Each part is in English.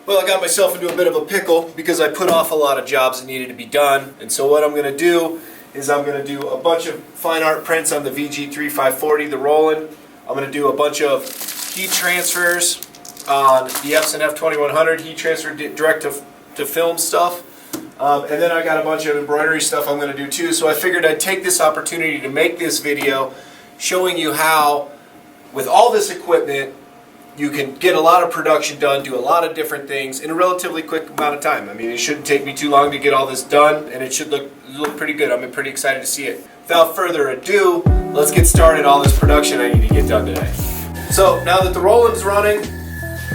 Well, I got myself into a bit of a pickle because I put off a lot of jobs that needed to be done. And so what I'm going to do is I'm going to do a bunch of fine art prints on the VG3-540, the Roland. I'm going to do a bunch of heat transfers on the Epson F2100, heat transfer direct to film stuff. And then I got a bunch of embroidery stuff I'm going to do too. So I figured I'd take this opportunity to make this video showing you how, with all this equipment, you can get a lot of production done, do a lot of different things in a relatively quick amount of time. I mean, it shouldn't take me too long to get all this done, and it should look pretty good. I'm pretty excited to see it. Without further ado, let's get started on this production I need to get done today. So now that the Roland's running,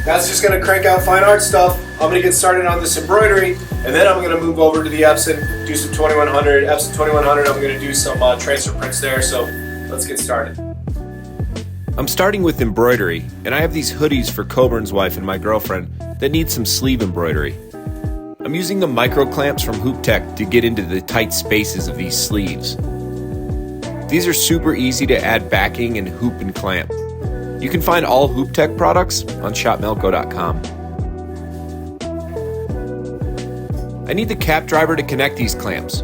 that's just going to crank out fine art stuff. I'm going to get started on this embroidery, and then I'm going to move over to the Epson, do some 2100, Epson 2100. I'm going to do some transfer prints there, so let's get started. I'm starting with embroidery, and I have these hoodies for Coburn's wife and my girlfriend that need some sleeve embroidery. I'm using the MicroClamps from Hoop Tech to get into the tight spaces of these sleeves. These are super easy to add backing and hoop and clamp. You can find all Hoop Tech products on shopmelco.com. I need the cap driver to connect these clamps.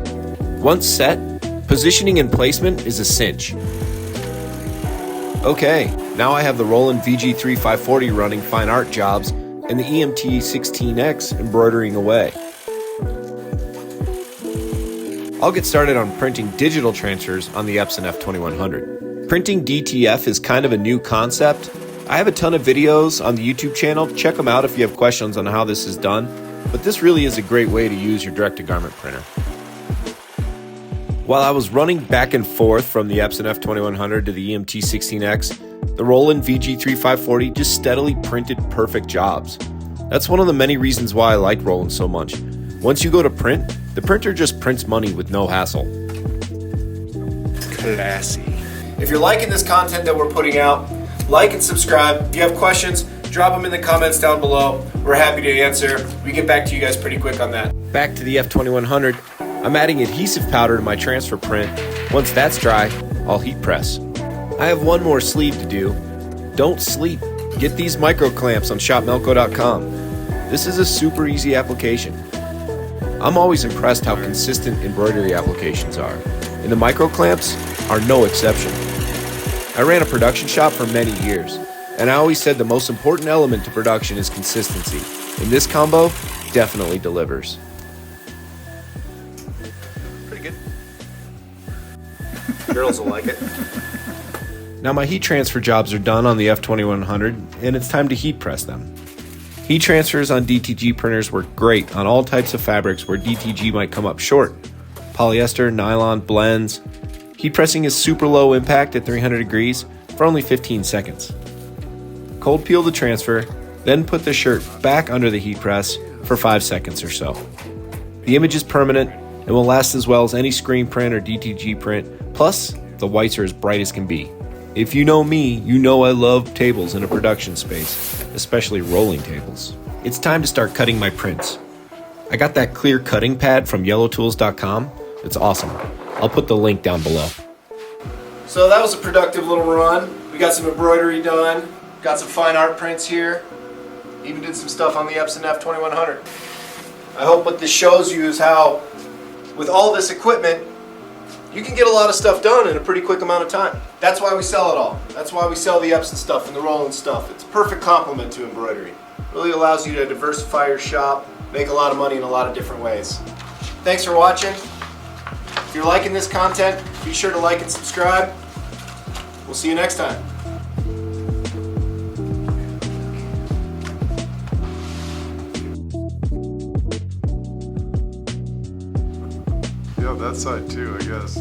Once set, positioning and placement is a cinch. Okay, now I have the Roland VG3-540 running fine art jobs and the EMT16X embroidering away. I'll get started on printing digital transfers on the Epson F2100. Printing DTF is kind of a new concept. I have a ton of videos on the YouTube channel. Check them out if you have questions on how this is done, but this really is a great way to use your direct-to-garment printer. While I was running back and forth from the Epson F2100 to the EMT16X, the Roland VG3-540 just steadily printed perfect jobs. That's one of the many reasons why I like Roland so much. Once you go to print, the printer just prints money with no hassle. Classy. If you're liking this content that we're putting out, like and subscribe. If you have questions, drop them in the comments down below. We're happy to answer. We get back to you guys pretty quick on that. Back to the F2100. I'm adding adhesive powder to my transfer print. Once that's dry, I'll heat press. I have one more sleeve to do. Don't sleep. Get these MicroClamps on shopmelco.com. This is a super easy application. I'm always impressed how consistent embroidery applications are, and the MicroClamps are no exception. I ran a production shop for many years, and I always said the most important element to production is consistency, and this combo definitely delivers. Girls will like it. Now my heat transfer jobs are done on the F2100, and it's time to heat press them. Heat transfers on DTG printers work great on all types of fabrics where DTG might come up short. Polyester, nylon, blends. Heat pressing is super low impact at 300 degrees for only 15 seconds. Cold peel the transfer, then put the shirt back under the heat press for 5 seconds or so. The image is permanent and will last as well as any screen print or DTG print. Plus, the whites are as bright as can be. If you know me, you know I love tables in a production space, especially rolling tables. It's time to start cutting my prints. I got that clear cutting pad from yellowtools.com. It's awesome. I'll put the link down below. So that was a productive little run. We got some embroidery done, got some fine art prints here, even did some stuff on the Epson F2100. I hope what this shows you is how, with all this equipment, you can get a lot of stuff done in a pretty quick amount of time. That's why we sell it all. That's why we sell the Epson stuff and the Roland stuff. It's a perfect complement to embroidery. It really allows you to diversify your shop, make a lot of money in a lot of different ways. Thanks for watching. If you're liking this content, be sure to like and subscribe. We'll see you next time. Yeah, that side too, I guess.